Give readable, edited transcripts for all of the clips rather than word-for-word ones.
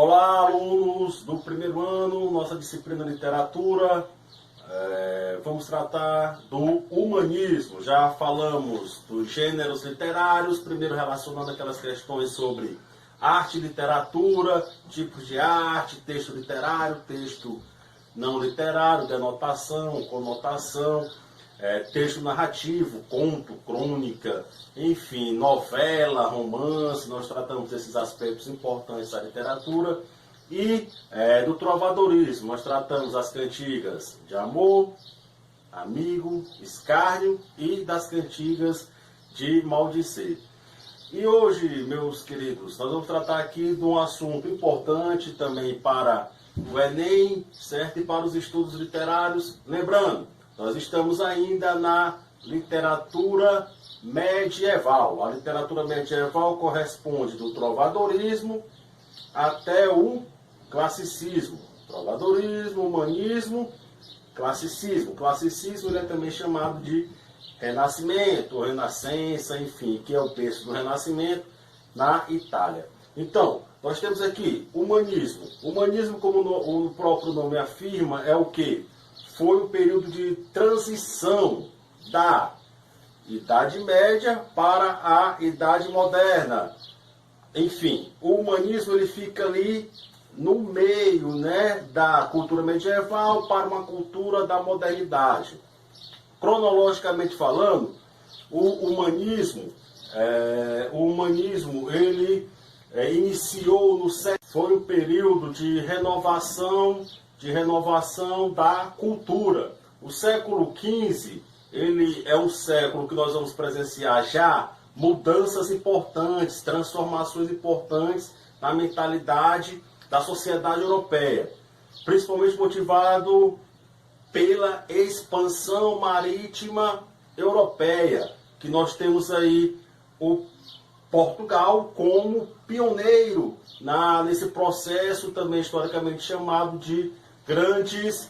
Olá, alunos do primeiro ano, nossa disciplina literatura. Vamos tratar do humanismo. Já falamos dos gêneros literários, primeiro relacionando aquelas questões sobre arte e literatura, tipos de arte, texto literário, texto não literário, denotação, conotação, texto narrativo, conto, crônica, enfim, novela, romance. Nós tratamos desses aspectos importantes da literatura. E do trovadorismo, nós tratamos as cantigas de amor, amigo, escárnio e das cantigas de maldizer. E hoje, meus queridos, nós vamos tratar aqui de um assunto importante também para o Enem, certo? E para os estudos literários. Lembrando, nós estamos ainda na literatura medieval. A literatura medieval corresponde do trovadorismo até o classicismo. Trovadorismo, humanismo, classicismo. Classicismo ele é também chamado de Renascimento, ou Renascença, enfim, que é o berço do Renascimento na Itália. Então, nós temos aqui humanismo. Humanismo, como o próprio nome afirma, é o quê? Foi um período de transição da Idade Média para a Idade Moderna. Enfim, o humanismo ele fica ali no meio, né, da cultura medieval para uma cultura da modernidade. Cronologicamente falando, o humanismo ele iniciou no século. Foi um período de renovação da cultura. O século XV ele é um século que nós vamos presenciar já mudanças importantes, transformações importantes na mentalidade da sociedade europeia, principalmente motivado pela expansão marítima europeia, que nós temos aí o Portugal como pioneiro nesse processo também historicamente chamado de grandes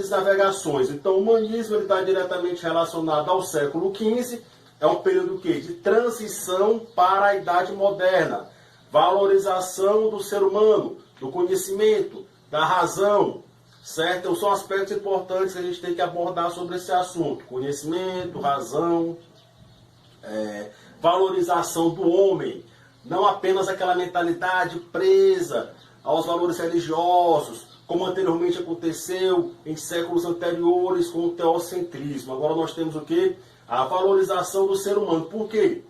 navegações. Então o humanismo está diretamente relacionado ao século XV, é um período de transição para a Idade Moderna, valorização do ser humano, do conhecimento, da razão, certo? Então, são aspectos importantes que a gente tem que abordar sobre esse assunto. Conhecimento, razão, valorização do homem, não apenas aquela mentalidade presa aos valores religiosos, como anteriormente aconteceu em séculos anteriores com o teocentrismo. Agora nós temos o quê? A valorização do ser humano. Por quê?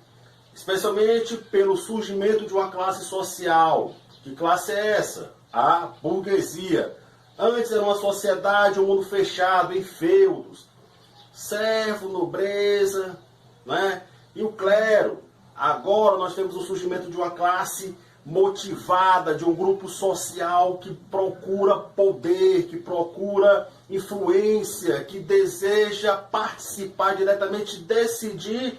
Especialmente pelo surgimento de uma classe social. Que classe é essa? A burguesia. Antes era uma sociedade, um mundo fechado, em feudos. Servo, nobreza, né? E o clero. Agora nós temos o surgimento de uma classe motivada, de um grupo social que procura poder, que procura influência, que deseja participar diretamente, decidir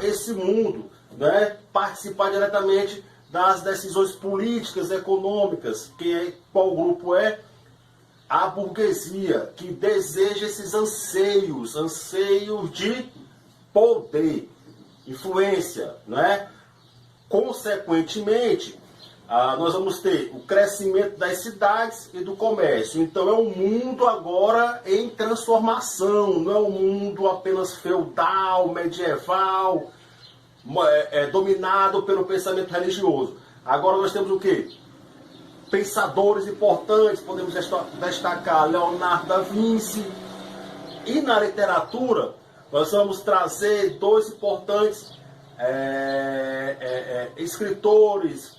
esse mundo, né? Participar diretamente das decisões políticas, econômicas. Qual grupo é? A burguesia, que deseja esses anseios de poder, influência, né? Consequentemente, nós vamos ter o crescimento das cidades e do comércio. Então é um mundo agora em transformação, não é um mundo apenas feudal, medieval, dominado pelo pensamento religioso. Agora nós temos o quê? Pensadores importantes, podemos destacar Leonardo da Vinci. E na literatura, nós vamos trazer dois importantes escritores,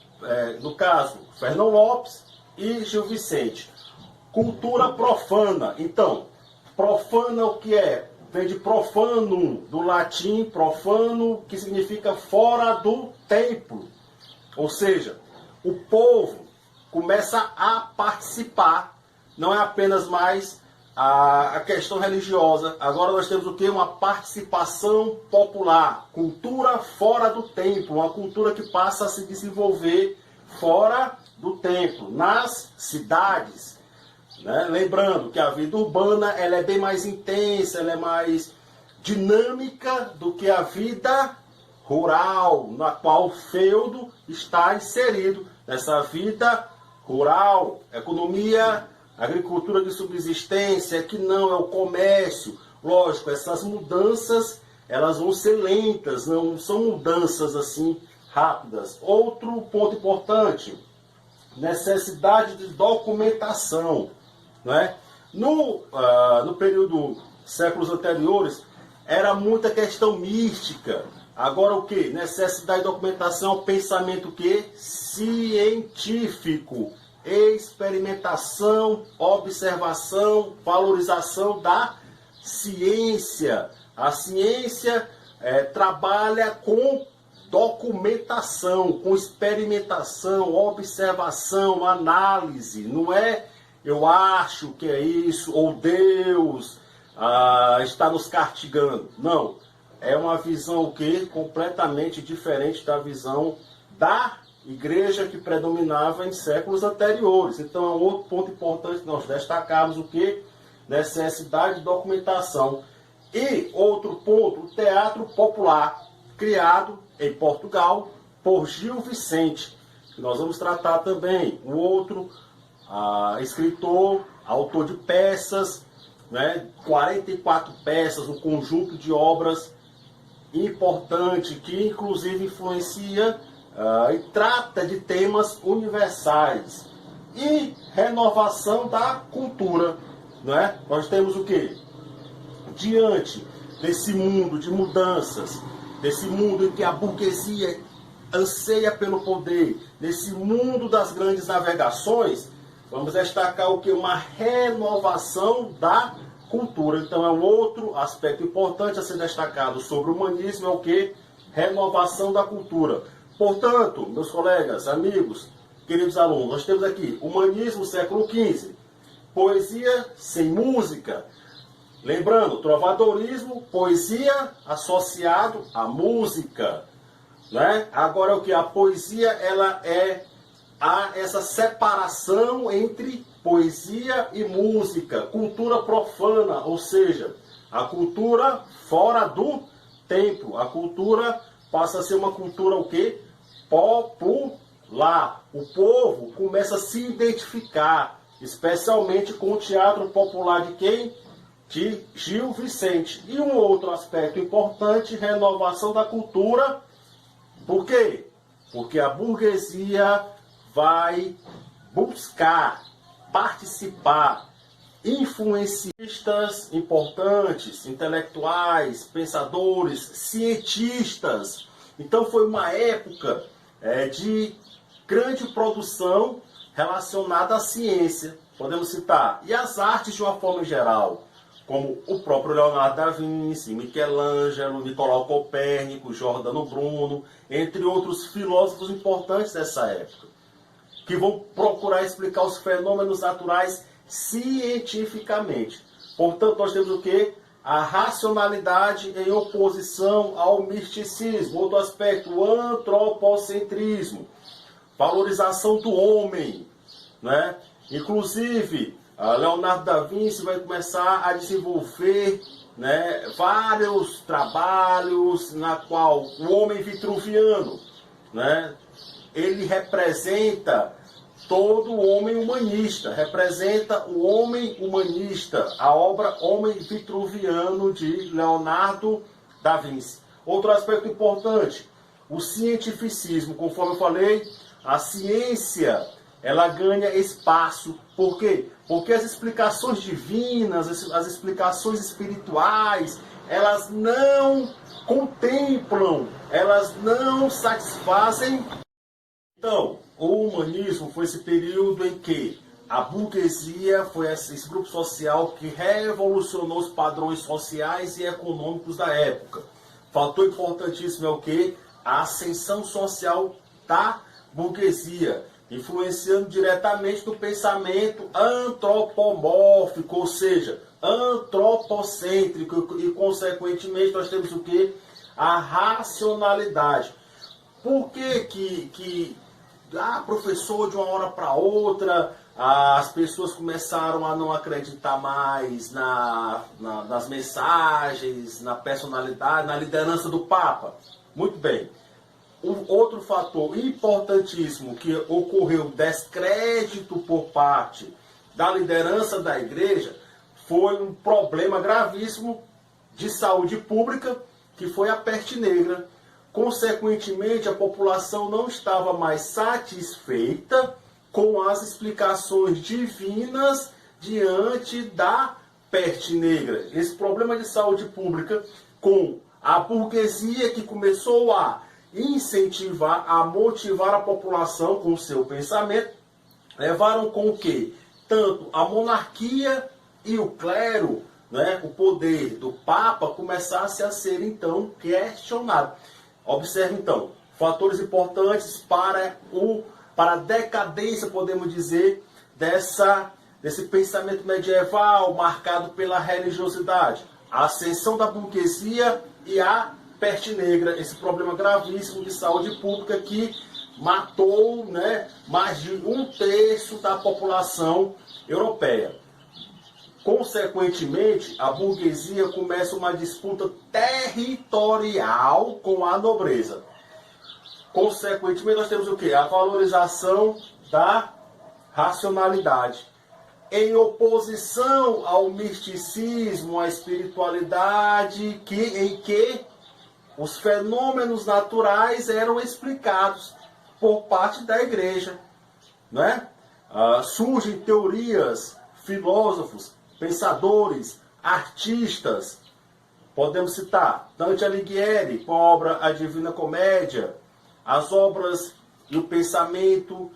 no caso, Fernão Lopes e Gil Vicente. Cultura profana. Então, profana o que é? Vem de profanum, do latim profano, que significa fora do templo. Ou seja, o povo começa a participar, não é apenas mais a questão religiosa. Agora nós temos o que? Uma participação popular, cultura fora do templo, uma cultura que passa a se desenvolver fora do templo, nas cidades, né? Lembrando que a vida urbana ela é bem mais intensa, ela é mais dinâmica do que a vida rural, na qual o feudo está inserido nessa vida rural, economia, agricultura de subsistência, que não é o comércio. Lógico, essas mudanças, elas vão ser lentas, não são mudanças assim rápidas. Outro ponto importante, necessidade de documentação, não é? No período séculos anteriores, era muita questão mística. Agora o que? Necessidade de documentação, pensamento o quê? Científico, experimentação, observação, valorização da ciência. A ciência trabalha com documentação, com experimentação, observação, análise. Não é eu acho que é isso, ou Deus está nos castigando. Não. É uma visão o quê? Completamente diferente da visão da igreja que predominava em séculos anteriores. Então é um outro ponto importante que nós destacamos, o quê? Necessidade de documentação. E outro ponto, o teatro popular, criado em Portugal por Gil Vicente, que nós vamos tratar também. Um outro escritor, autor de peças, né? 44 peças, um conjunto de obras importante que inclusive influencia e trata de temas universais. E renovação da cultura, né? Nós temos o quê? Diante desse mundo de mudanças, desse mundo em que a burguesia anseia pelo poder, nesse mundo das grandes navegações, vamos destacar o que? Uma renovação da cultura. Então é um outro aspecto importante a ser destacado sobre o humanismo, é o que? Renovação da cultura. Portanto, meus colegas, amigos, queridos alunos, nós temos aqui humanismo século XV, poesia sem música. Lembrando, trovadorismo, poesia associado à música, né? Agora o que? A poesia, ela há essa separação entre poesia e música, cultura profana, ou seja, a cultura fora do templo. A cultura passa a ser uma cultura o quê? Popular. O povo começa a se identificar, especialmente com o teatro popular de quem? De Gil Vicente. E um outro aspecto importante, renovação da cultura. Por quê? Porque a burguesia vai buscar participar, influencistas importantes, intelectuais, pensadores, cientistas. Então foi uma época de grande produção relacionada à ciência, podemos citar, e as artes de uma forma geral, como o próprio Leonardo da Vinci, Michelangelo, Nicolau Copérnico, Giordano Bruno, entre outros filósofos importantes dessa época, que vão procurar explicar os fenômenos naturais cientificamente. Portanto, nós temos o quê? A racionalidade em oposição ao misticismo. Outro aspecto, o antropocentrismo, valorização do homem, né? Inclusive, Leonardo da Vinci vai começar a desenvolver, né, vários trabalhos na qual o homem vitruviano, né, ele representa todo o homem humanista, representa o homem humanista, a obra Homem Vitruviano de Leonardo da Vinci. Outro aspecto importante, o cientificismo. Conforme eu falei, a ciência, ela ganha espaço. Por quê? Porque as explicações divinas, as explicações espirituais, elas não contemplam, elas não satisfazem. Então, o humanismo foi esse período em que a burguesia foi esse grupo social que revolucionou os padrões sociais e econômicos da época. Fator importantíssimo é o quê? A ascensão social da burguesia, influenciando diretamente no pensamento antropomórfico, ou seja, antropocêntrico, e consequentemente nós temos o quê? A racionalidade. Por que professor, de uma hora para outra, as pessoas começaram a não acreditar mais nas mensagens, na personalidade, na liderança do Papa? Muito bem. Um outro fator importantíssimo que ocorreu descrédito por parte da liderança da igreja foi um problema gravíssimo de saúde pública, que foi a peste negra. Consequentemente, a população não estava mais satisfeita com as explicações divinas diante da peste negra. Esse problema de saúde pública, com a burguesia que começou a incentivar, a motivar a população com o seu pensamento, levaram com que tanto a monarquia e o clero, né, o poder do Papa, começasse a ser então questionado. Observe então, fatores importantes para a decadência, podemos dizer, desse pensamento medieval marcado pela religiosidade. A ascensão da burguesia e a peste negra, esse problema gravíssimo de saúde pública que matou, né, mais de 1/3 da população europeia. Consequentemente, a burguesia começa uma disputa territorial com a nobreza. Consequentemente, nós temos o quê? A valorização da racionalidade. Em oposição ao misticismo, à espiritualidade, em que os fenômenos naturais eram explicados por parte da igreja. Né? Surgem teorias, filósofos, pensadores, artistas. Podemos citar Dante Alighieri, com a obra A Divina Comédia, as obras e o pensamento